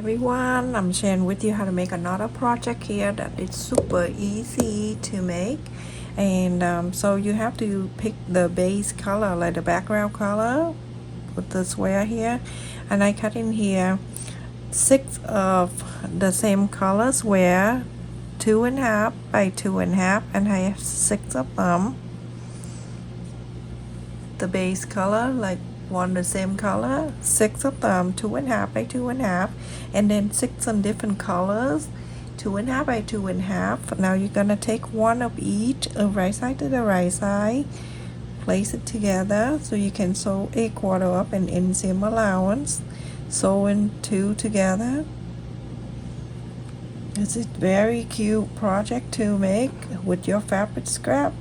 everyone, I'm sharing with you how to make another project here that is super easy to make. And so you have to pick the base color, like the background color, put the square here, and I cut in here 6 of the same color square, 2.5 by 2.5, and I have 6 of them. The base color, like one the same color, 6 of them, 2.5 by 2.5, and then 6 on different colors, 2.5 by 2.5. Now you're gonna take one of each, right side to the right side, place it together so you can sew a quarter up and inseam allowance, sew in 2 together. This is very cute project to make with your fabric scrap.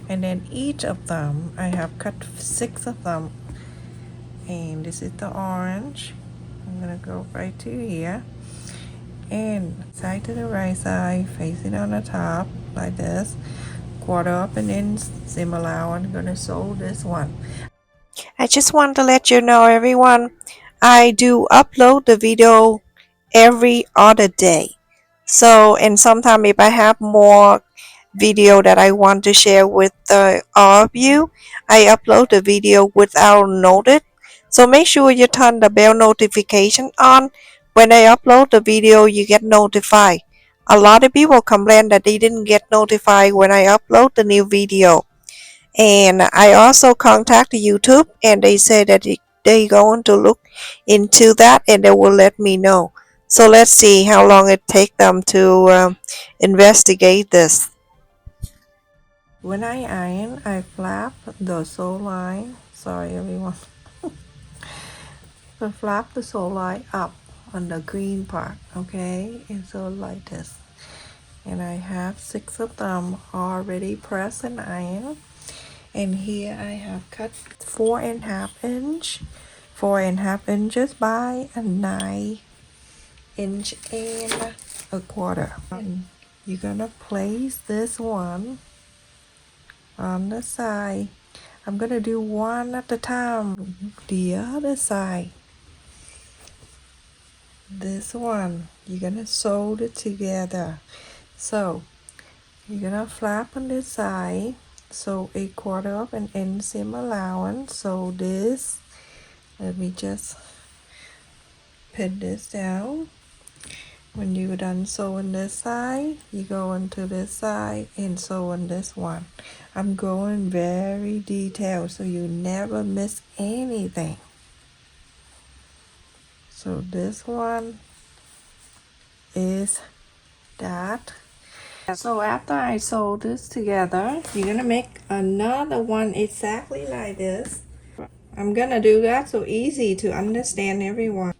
And then each of them, I have cut 6 of them, and this is the orange. I'm gonna go right to here, and side to the right side, face it on the top like this, quarter up and then seam allowance. I'm gonna sew this one. I just want to let you know, everyone, I do upload the video every other day. So, and sometimes if I have more video that I want to share with all of you, I upload the video without notice. So make sure you turn the bell notification on. When I upload the video, you get notified. A lot of people complain that they didn't get notified when I upload the new video. And I also contacted YouTube, and they say that they going to look into that and they will let me know. So let's see how long it take them to investigate this. When I iron, I flap the sew line. Sorry, everyone. I flap the sew line up on the green part, okay? And so like this. And I have 6 of them already pressed and ironed. And here I have cut 4.5 inch, 4.5 inches by a 9 inch and a quarter. And you're gonna place this one on the side. I'm gonna do one at a time. The other side, this one, you're gonna sew it together. So you're gonna flap on this side, sew a quarter up and inseam allowance. So this, let me just pin this down. When you're done sewing this side, you go into this side and sew on this one. I'm going very detailed so you never miss anything. So this one is that. So after I sew this together, you're gonna make another one exactly like this. I'm gonna do that so easy to understand, everyone.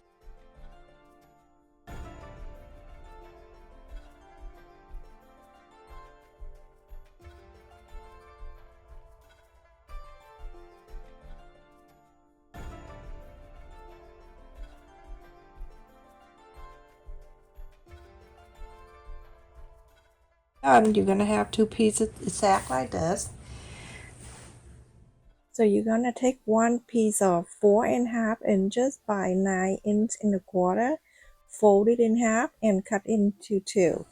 You're gonna have 2 pieces exact like this. So you're gonna take one piece of 4.5 inches by 9 inch and a quarter, fold it in half and cut into 2.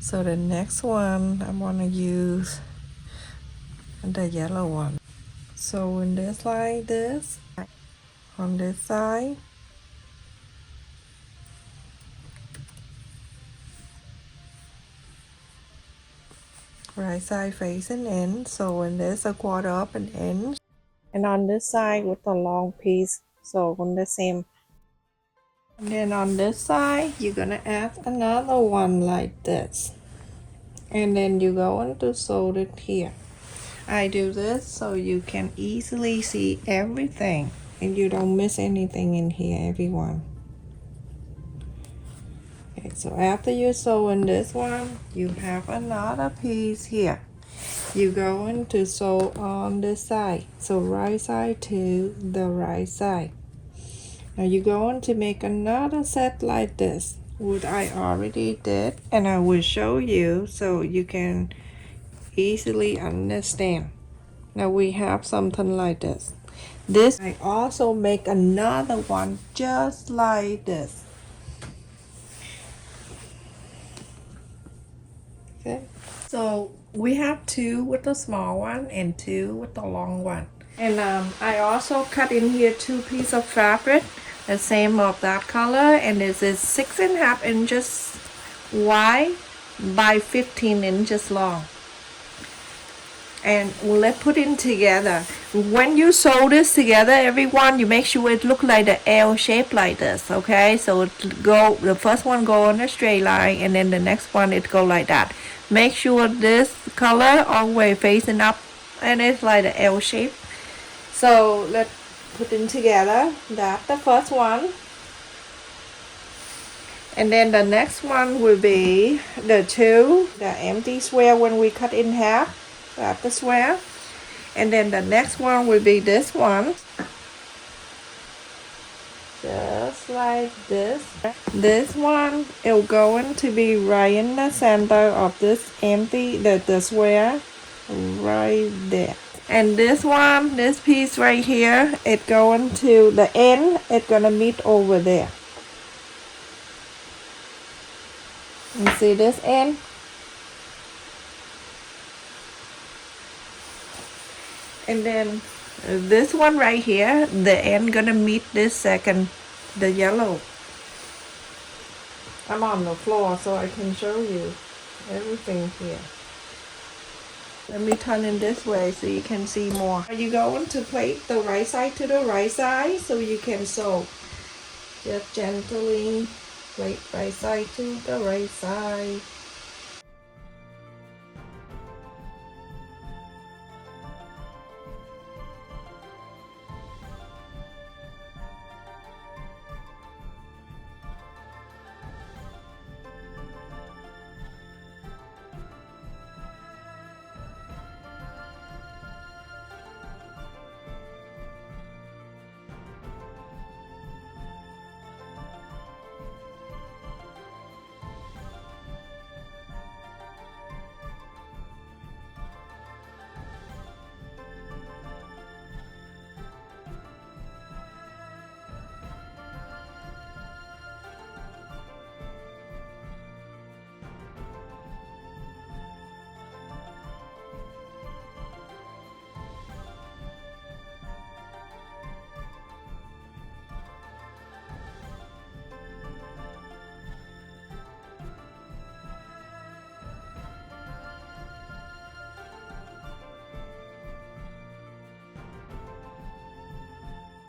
So the next one, I'm gonna use the yellow one. So in this like this, on this side, right side facing in, sewing this a quarter of an inch, and on this side with the long piece, so on the same. And then on this side you're gonna add another one like this, and then you're going to sew it here. I do this so you can easily see everything and you don't miss anything in here, everyone. Okay, so after you sew in this one, you have another piece here. You're going to sew on this side, so right side to the right side. Now you're going to make another set like this, which I already did, and I will show you so you can easily understand. Now we have something like this. This I also make another one just like this. Okay, so we have two with the small one and two with the long one. And I also cut in here two pieces of fabric, the same of that color, and this is 6.5 inches wide by 15 inches long. And let's put it together. When you sew this together, everyone, you make sure it look like the L shape like this, okay? So it go, the first one go on a straight line, and then the next one it go like that. Make sure this color always facing up, and it's like the L shape. So let's put it together. That's the first one. And then the next one will be the empty square when we cut in half. That's the square. And then the next one will be this one. Just like this. This one is going to be right in the center of this empty, the square, right there. And this one, this piece right here, it's going to the end, it's gonna meet over there. You see this end? And then this one right here, the end gonna meet this second, the yellow. I'm on the floor so I can show you everything here. Let me turn in this way so you can see more. Are you going to plate the right side to the right side so you can sew? Just gently plate right side to the right side.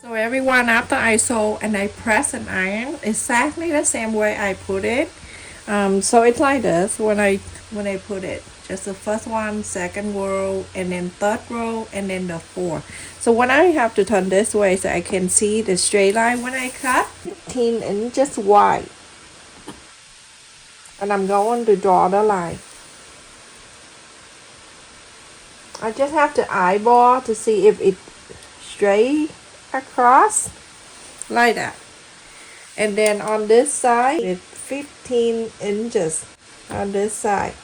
So everyone, after I sew and I press and iron exactly the same way I put it. So it's like this when I put it. Just the first one, second row, and then third row, and then the fourth. So when I have to turn this way so I can see the straight line when I cut, 15 inches wide. And I'm going to draw the line. I just have to eyeball to see if it's straight across like that. And then on this side it's 15 inches on this side.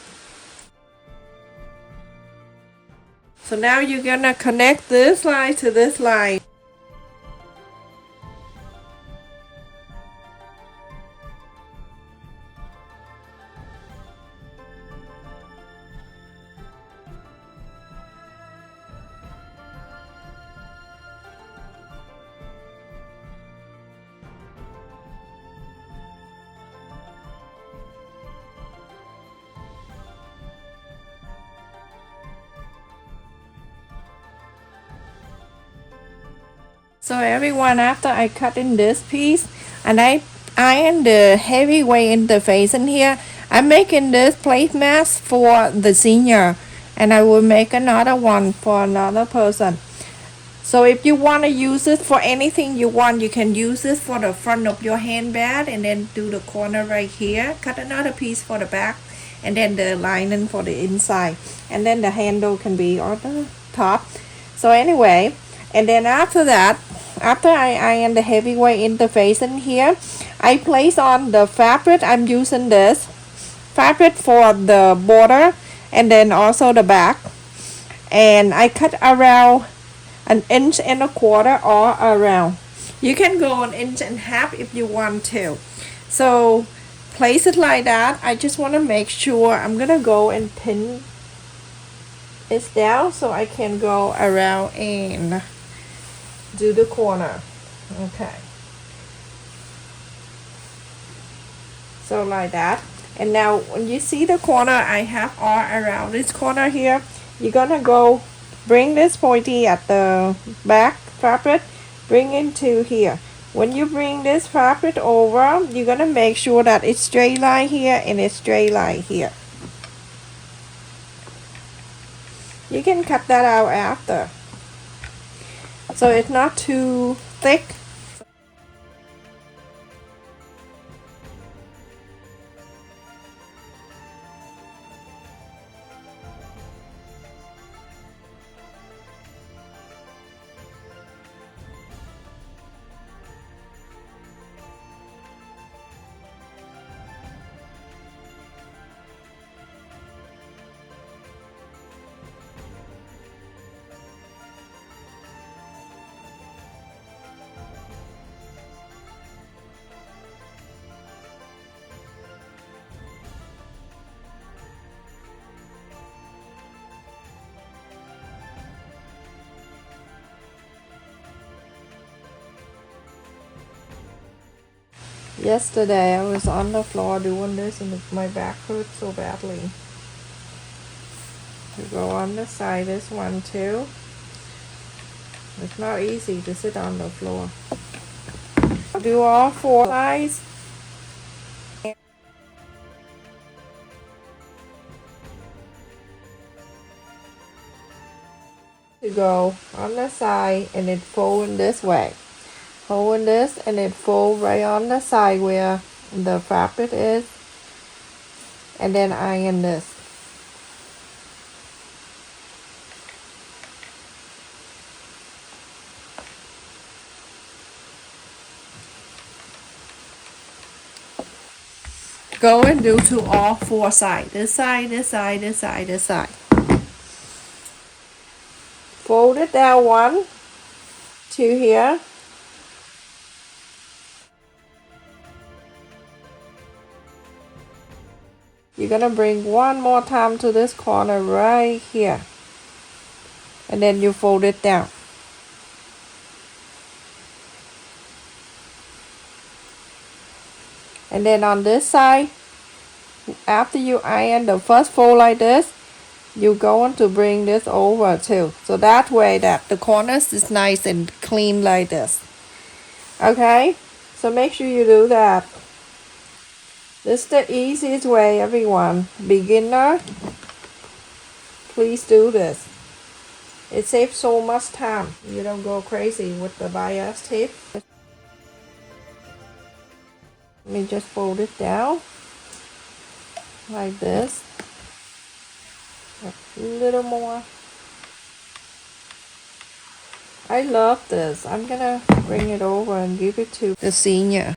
So now you're gonna connect this line to this line. So everyone, after I cut in this piece and I iron the heavyweight interface in here, I'm making this plate mask for the senior, and I will make another one for another person. So if you want to use it for anything you want, you can use this for the front of your handbag and then do the corner right here. Cut another piece for the back and then the lining for the inside. And then the handle can be on the top. So anyway, and then after that, after I iron the heavyweight interface in here, I place on the fabric. I'm using this fabric for the border and then also the back. And I cut around 1.25 inches all around. You can go 1.5 inches if you want to. So place it like that. I just want to make sure I'm gonna go and pin it down so I can go around and do the corner. Okay, so like that. And now when you see the corner I have all around this corner here, you're gonna go bring this pointy at the back fabric, bring it to here. When you bring this fabric over, you're gonna make sure that it's straight line here and it's straight line here. You can cut that out after, so it's not too thick. Yesterday I was on the floor doing this and my back hurt so badly. You go on the side, this one too. It's not easy to sit on the floor. Do all 4 sides. To go on the side and it fold in this way. Hold this and it fold right on the side where the fabric is, and then iron this. Go and do to all 4 sides. This side, this side, this side, this side. Fold it down 1 to here. You're gonna bring 1 more time to this corner right here, and then you fold it down. And then on this side, after you iron the first fold like this, you're going to bring this over too, so that way that the corners is nice and clean like this. Okay, so make sure you do that. This is the easiest way, everyone. Beginner, please do this. It saves so much time. You don't go crazy with the bias tape. Let me just fold it down like this. A little more. I love this. I'm gonna bring it over and give it to the senior.